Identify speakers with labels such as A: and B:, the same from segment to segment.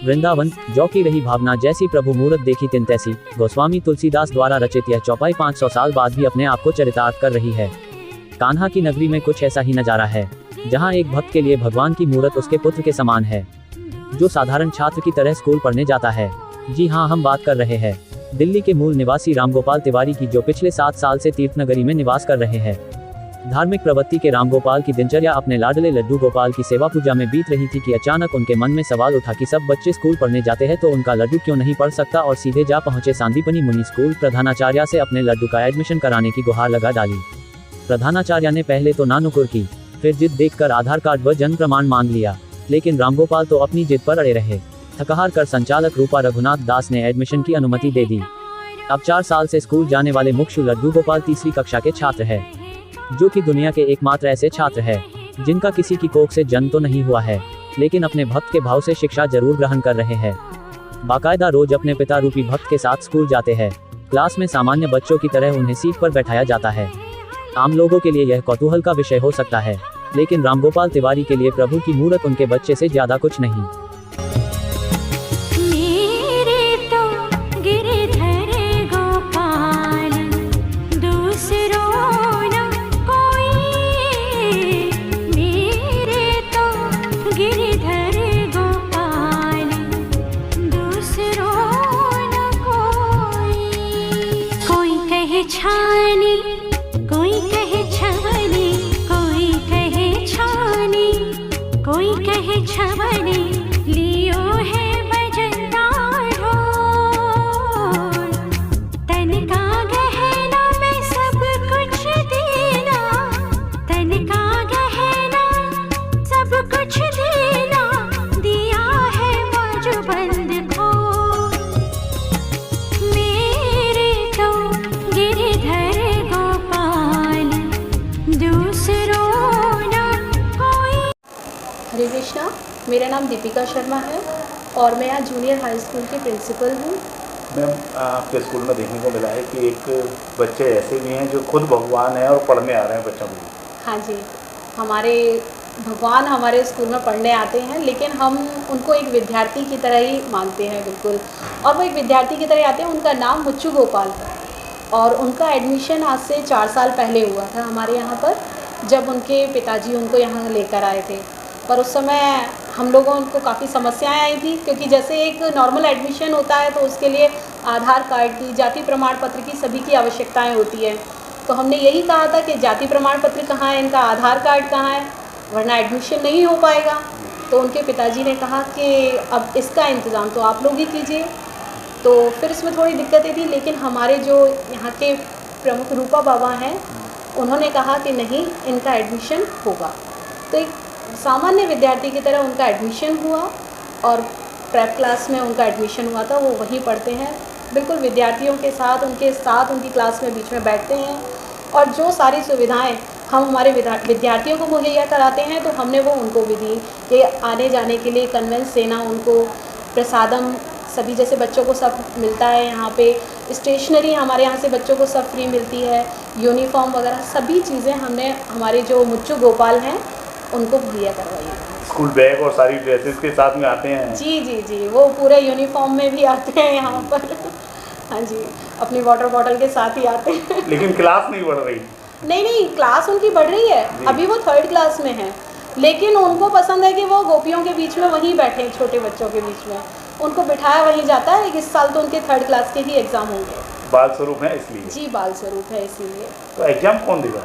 A: वृंदावन, जौ की रही भावना जैसी प्रभु मूरत देखी तिन तैसी। गोस्वामी तुलसीदास द्वारा रचित यह चौपाई 500 साल बाद भी अपने आप को चरितार्थ कर रही है। कान्हा की नगरी में कुछ ऐसा ही नजारा है, जहां एक भक्त के लिए भगवान की मूरत उसके पुत्र के समान है, जो साधारण छात्र की तरह स्कूल पढ़ने जाता है। जी हाँ, हम बात कर रहे हैं दिल्ली के मूल निवासी रामगोपाल तिवारी की, जो पिछले 7 साल से तीर्थनगरी में निवास कर रहे हैं। धार्मिक प्रवृत्ति के रामगोपाल की दिनचर्या अपने लाडले लड्डू गोपाल की सेवा पूजा में बीत रही थी कि अचानक उनके मन में सवाल उठा कि सब बच्चे स्कूल पढ़ने जाते हैं तो उनका लड्डू क्यों नहीं पढ़ सकता, और सीधे जा पहुंचे सांदीपनी मुनि स्कूल प्रधानाचार्य से अपने लड्डू का एडमिशन कराने की गुहार लगा डाली। प्रधानाचार्य ने पहले तो नानुकुर की, फिर जिद देखकर आधार कार्ड व जन्म प्रमाण मांग लिया, लेकिन रामगोपाल तो अपनी जिद पर अड़े रहे। थकहार कर संचालक रूपा रघुनाथ दास ने एडमिशन की अनुमति दे दी। अब 4 साल से स्कूल जाने वाले मुक्षु लड्डू गोपाल तीसरी कक्षा के छात्र है, जो कि दुनिया के एकमात्र ऐसे छात्र है जिनका किसी की कोख से जन्म तो नहीं हुआ है, लेकिन अपने भक्त के भाव से शिक्षा जरूर ग्रहण कर रहे हैं। बाकायदा रोज अपने पिता रूपी भक्त के साथ स्कूल जाते हैं। क्लास में सामान्य बच्चों की तरह उन्हें सीट पर बैठाया जाता है। आम लोगों के लिए यह कौतूहल का विषय हो सकता है, लेकिन रामगोपाल तिवारी के लिए प्रभु की मूरत उनके बच्चे से ज्यादा कुछ नहीं।
B: छानी कोई कहे छवनी, कोई कहे छानी, कोई कहे छवनी, लियो है वजनदार हो। तन का गहना में सब कुछ देना, तन का गहना सब कुछ देना, दिया है बाजूबंद खो।
C: हरे कृष्णा, मेरा नाम दीपिका शर्मा है और मैं यहाँ जूनियर हाई स्कूल की प्रिंसिपल हूँ।
D: मैम, आपके स्कूल में देखने को मिला है कि एक बच्चे ऐसे भी हैं जो खुद भगवान हैं और पढ़ने आ रहे हैं बच्चों को।
C: हाँ जी, हमारे भगवान हमारे स्कूल में पढ़ने आते हैं, लेकिन हम उनको एक विद्यार्थी की तरह ही मानते हैं बिल्कुल, और वो एक विद्यार्थी की तरह आते हैं। उनका नाम मुच्चू गोपाल है और उनका एडमिशन आज से 4 साल पहले हुआ था हमारे यहाँ पर, जब उनके पिताजी उनको यहाँ लेकर आए थे। पर उस समय हम लोगों को काफ़ी समस्याएं आई थी, क्योंकि जैसे एक नॉर्मल एडमिशन होता है तो उसके लिए आधार कार्ड की, जाति प्रमाण पत्र की, सभी की आवश्यकताएं होती है। तो हमने यही कहा था कि जाति प्रमाण पत्र कहाँ है, इनका आधार कार्ड कहाँ है, वरना एडमिशन नहीं हो पाएगा। तो उनके पिताजी ने कहा कि अब इसका इंतज़ाम तो आप लोग ही कीजिए। तो फिर इसमें थोड़ी दिक्कतें थी, लेकिन हमारे जो यहाँ के प्रमुख रूपा बाबा हैं, उन्होंने कहा कि नहीं, इनका एडमिशन होगा। तो एक सामान्य विद्यार्थी की तरह उनका एडमिशन हुआ और प्रेप क्लास में उनका एडमिशन हुआ था। वो वहीं पढ़ते हैं, बिल्कुल विद्यार्थियों के साथ, उनकी क्लास में बीच में बैठते हैं, और जो सारी सुविधाएं हम हमारे विद्यार्थियों को मुहैया कराते हैं तो हमने वो उनको भी दी। ये आने जाने के लिए कन्वेंस देना, उनको प्रसादम, सभी जैसे बच्चों को सब मिलता है यहाँ पे। स्टेशनरी हमारे यहाँ से बच्चों को सब फ्री मिलती है, यूनिफॉर्म वगैरह सभी चीज़ें हमने हमारे जो मुच्चू गोपाल हैं उनको मुहैया करवाई है।
D: स्कूल बैग और सारी ड्रेसेस के साथ में आते हैं? जी
C: जी जी, वो पूरे यूनिफॉर्म में भी आते हैं यहाँ पर। हाँ जी, अपनी वाटर बॉटल के साथ ही आते हैं।
D: लेकिन क्लास नहीं बढ़ रही?
C: नहीं, क्लास उनकी बढ़ रही है। अभी वो 3rd क्लास में है, लेकिन उनको पसंद है कि वो गोपियों के बीच में वहीं बैठे, छोटे बच्चों के बीच में उनको बिठाया वहीं जाता है। इस साल तो उनके 3rd क्लास के ही एग्ज़ाम होंगे।
D: बाल स्वरूप है इसलिए? जी,
C: बाल स्वरूप है इसीलिए।
D: तो एग्ज़ाम कौन देगा?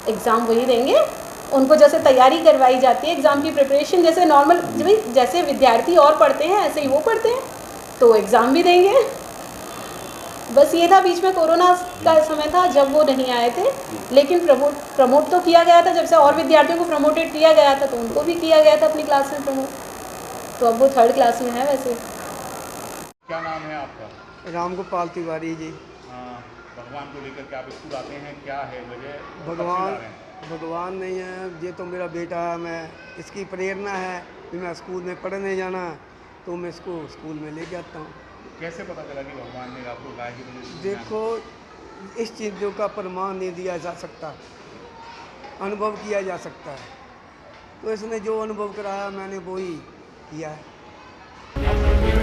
C: एग्ज़ाम वही देंगे। उनको जैसे तैयारी करवाई जाती है, एग्ज़ाम की प्रिपरेशन जैसे नॉर्मल जैसे विद्यार्थी और पढ़ते हैं ऐसे ही वो पढ़ते हैं, तो एग्ज़ाम भी देंगे। बस ये था, बीच में कोरोना का समय था जब वो नहीं आए थे, लेकिन प्रमोट तो किया गया था। जब से और विद्यार्थियों को प्रमोटेड किया गया था तो उनको भी किया गया था अपनी क्लास में प्रमोट। तो अब वो 3rd क्लास में है। वैसे
D: क्या नाम है आपका?
E: रामगोपाल तिवारी जी।
D: भगवान को लेकर के आप स्कूल आते हैं, क्या है वजह?
E: भगवान नहीं है, ये तो मेरा बेटा है। मैं इसकी प्रेरणा है कि मैं स्कूल में पढ़ने जाना, तो मैं इसको स्कूल में ले जाता हूँ।
D: कैसे पता चला कि भगवान ने आपको कहा कि?
E: देखो, इस चीज़ों का प्रमाण नहीं दिया जा सकता, अनुभव किया जा सकता है। तो इसने जो अनुभव कराया मैंने वो ही किया है।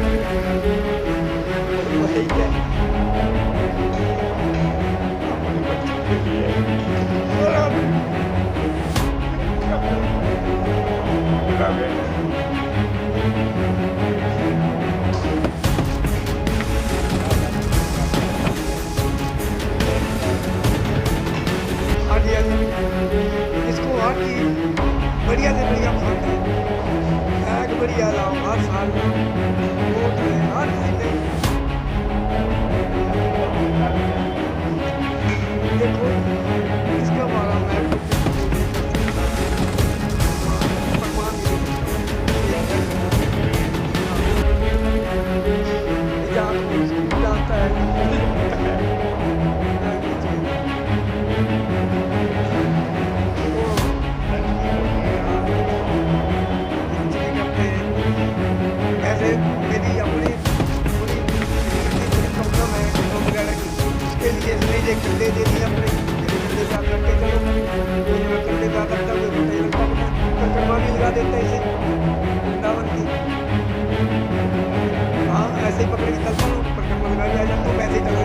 E: ऐसे ही पकड़ के चलता हूँ, परिक्रमा लगा के आ जाता हूँ, वैसे ही चला